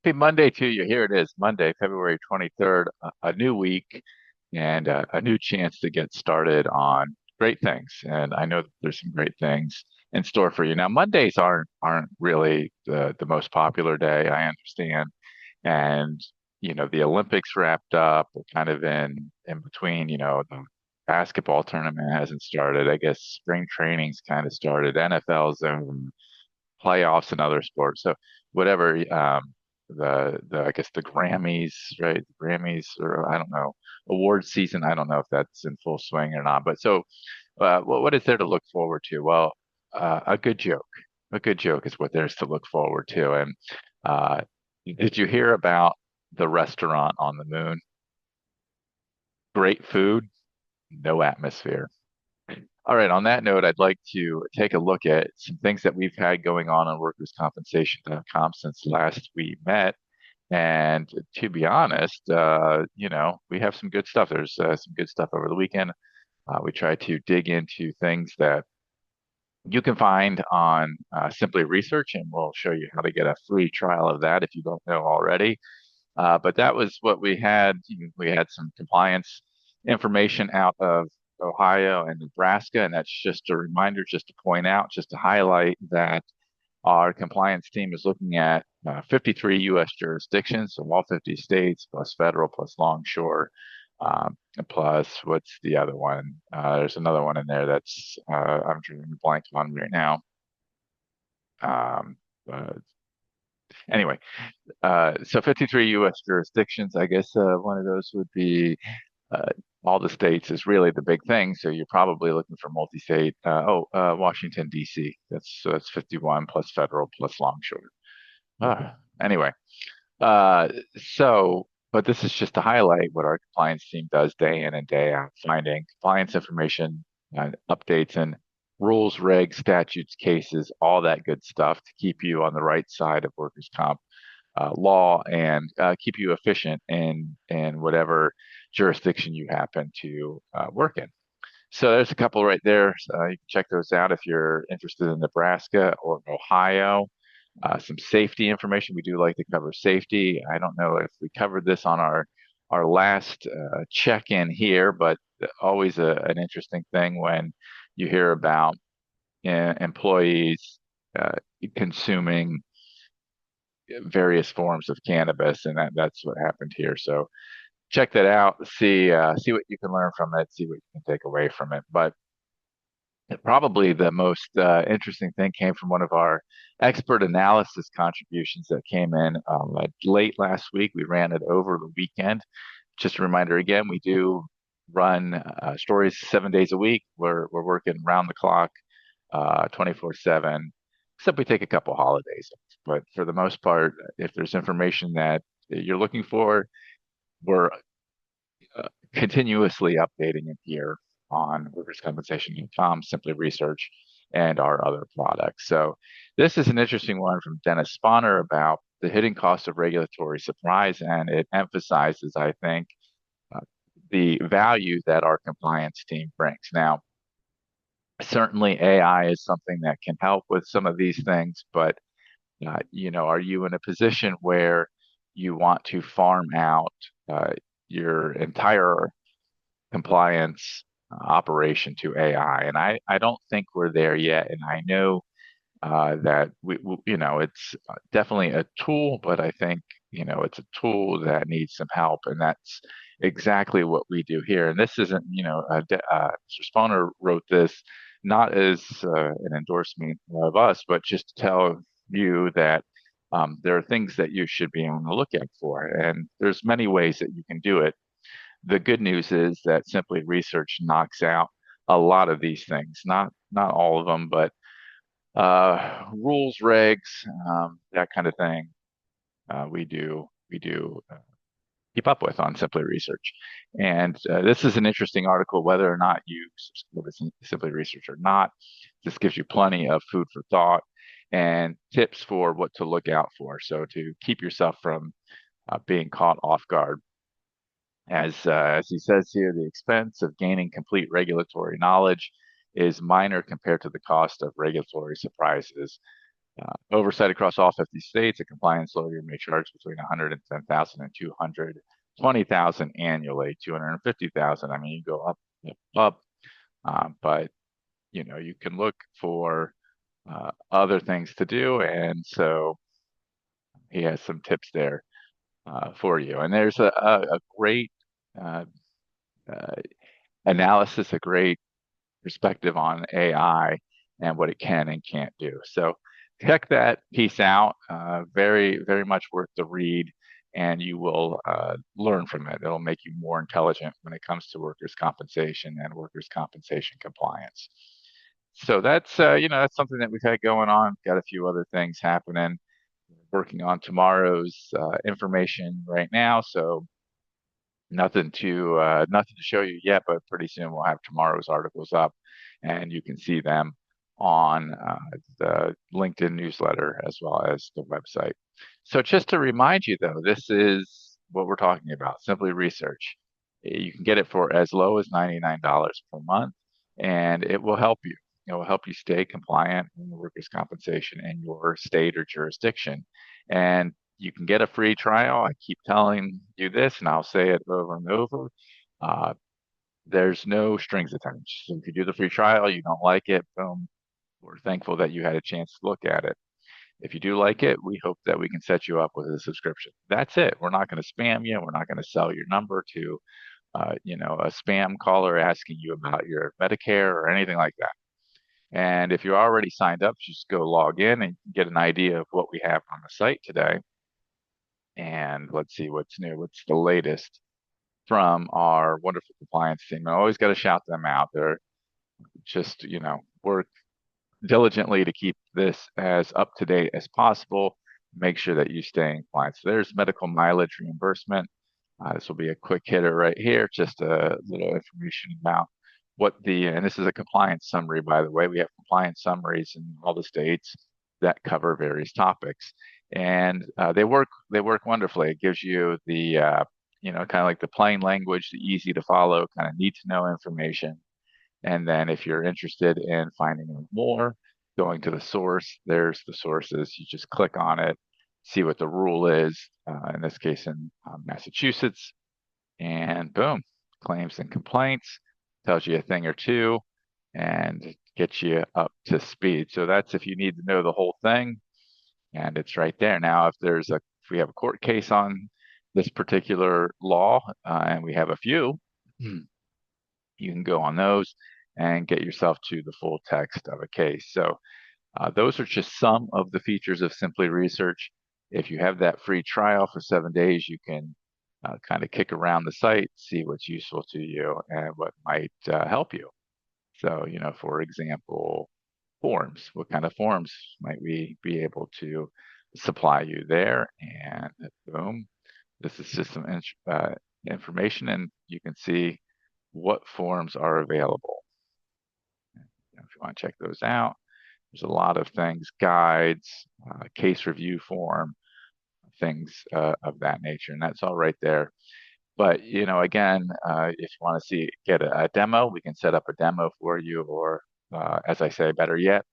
Happy Monday to you. Here it is, Monday, February 23rd, a new week and a new chance to get started on great things. And I know that there's some great things in store for you. Now, Mondays aren't really the most popular day, I understand. And the Olympics wrapped up. We're kind of in between, the basketball tournament hasn't started. I guess spring training's kind of started. NFL's in playoffs and other sports. So whatever the I guess the Grammys, right? The Grammys, or I don't know, award season. I don't know if that's in full swing or not. But so what is there to look forward to? Well, a good joke. A good joke is what there's to look forward to. And uh, did you hear about the restaurant on the moon? Great food, no atmosphere. All right, on that note, I'd like to take a look at some things that we've had going on workerscompensation.com since last we met. And to be honest, we have some good stuff. There's some good stuff over the weekend. We try to dig into things that you can find on Simply Research, and we'll show you how to get a free trial of that if you don't know already. But that was what we had. We had some compliance information out of Ohio and Nebraska, and that's just a reminder, just to point out, just to highlight that our compliance team is looking at 53 U.S. jurisdictions, so all 50 states, plus federal, plus longshore, plus what's the other one? There's another one in there that's I'm drawing a blank on right now. Um, uh, anyway, so 53 U.S. jurisdictions. I guess one of those would be uh, all the states is really the big thing. So you're probably looking for multi-state. Washington D.C. That's 51 plus federal plus longshore. Anyway, uh, but this is just to highlight what our compliance team does day in and day out, finding compliance information, updates, and rules, regs, statutes, cases, all that good stuff to keep you on the right side of workers' comp law and keep you efficient in whatever jurisdiction you happen to work in. So there's a couple right there. You can check those out if you're interested in Nebraska or Ohio. Some safety information. We do like to cover safety. I don't know if we covered this on our last check-in here, but always an interesting thing when you hear about employees uh, consuming various forms of cannabis, and that's what happened here. So check that out. See what you can learn from it. See what you can take away from it. But probably the most interesting thing came from one of our expert analysis contributions that came in late last week. We ran it over the weekend. Just a reminder again, we do run stories 7 days a week. We're working round the clock, 24/7, except we take a couple holidays. But for the most part, if there's information that you're looking for, we're continuously updating it here on workerscompensation.com, Simply Research, and our other products. So this is an interesting one from Dennis Spawner about the hidden cost of regulatory surprise, and it emphasizes, I think, uh, the value that our compliance team brings. Now, certainly AI is something that can help with some of these things, but are you in a position where you want to farm out your entire compliance operation to AI? And I don't think we're there yet. And I know that it's definitely a tool, but I think, it's a tool that needs some help. And that's exactly what we do here. And this isn't, Mr. Spawner wrote this not as an endorsement of us, but just to tell you that there are things that you should be on the lookout for. And there's many ways that you can do it. The good news is that Simply Research knocks out a lot of these things, not all of them, but rules, regs, that kind of thing. We do keep up with on Simply Research, and this is an interesting article. Whether or not you subscribe to Simply Research or not, this gives you plenty of food for thought and tips for what to look out for. So to keep yourself from being caught off guard. As he says here, the expense of gaining complete regulatory knowledge is minor compared to the cost of regulatory surprises. Oversight across all 50 states, a compliance lawyer may charge between 110,000 and 220,000 annually, 250,000. I mean, you go up, up, up. But you can look for other things to do, and so he has some tips there for you. And there's a great uh, uh, analysis, a great perspective on AI and what it can and can't do. So check that piece out. Very, very much worth the read, and you will learn from it. It'll make you more intelligent when it comes to workers' compensation and workers' compensation compliance. So that's something that we've had going on. Got a few other things happening. Working on tomorrow's information right now. So nothing to show you yet, but pretty soon we'll have tomorrow's articles up, and you can see them on the LinkedIn newsletter as well as the website. So just to remind you, though, this is what we're talking about, Simply Research. You can get it for as low as $99 per month, and it will help you. It will help you stay compliant in workers' compensation in your state or jurisdiction. And you can get a free trial. I keep telling you this, and I'll say it over and over. Uh, there's no strings attached. So if you do the free trial, you don't like it, boom, we're thankful that you had a chance to look at it. If you do like it, we hope that we can set you up with a subscription. That's it. We're not going to spam you. We're not going to sell your number to, a spam caller asking you about your Medicare or anything like that. And if you're already signed up, just go log in and get an idea of what we have on the site today. And let's see what's new. What's the latest from our wonderful compliance team? I always got to shout them out. They're just, work diligently to keep this as up to date as possible. Make sure that you stay in compliance. So there's medical mileage reimbursement. This will be a quick hitter right here, just a little information about and this is a compliance summary, by the way. We have compliance summaries in all the states that cover various topics, and they work wonderfully. It gives you the kind of like the plain language, the easy to follow, kind of need to know information. And then if you're interested in finding out more, going to the source, there's the sources. You just click on it, see what the rule is, in this case in Massachusetts, and boom, claims and complaints, tells you a thing or two, and gets you up to speed. So that's if you need to know the whole thing, and it's right there. Now, if we have a court case on this particular law, and we have a few, you can go on those and get yourself to the full text of a case. So those are just some of the features of Simply Research. If you have that free trial for 7 days, you can kind of kick around the site, see what's useful to you and what might help you. So, for example, forms. What kind of forms might we be able to supply you there? And boom, this is just some information, and you can see what forms are available. If you want to check those out, there's a lot of things, guides, case review form, things of that nature, and that's all right there. But again, if you want to get a demo, we can set up a demo for you, or as I say, better yet,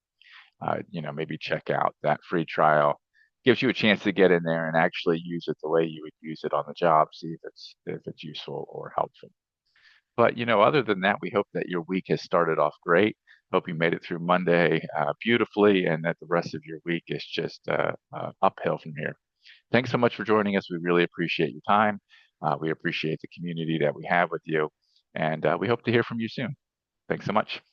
maybe check out that free trial. Gives you a chance to get in there and actually use it the way you would use it on the job, see if it's useful or helpful. But other than that, we hope that your week has started off great. Hope you made it through Monday beautifully, and that the rest of your week is just uphill from here. Thanks so much for joining us. We really appreciate your time. We appreciate the community that we have with you, and we hope to hear from you soon. Thanks so much.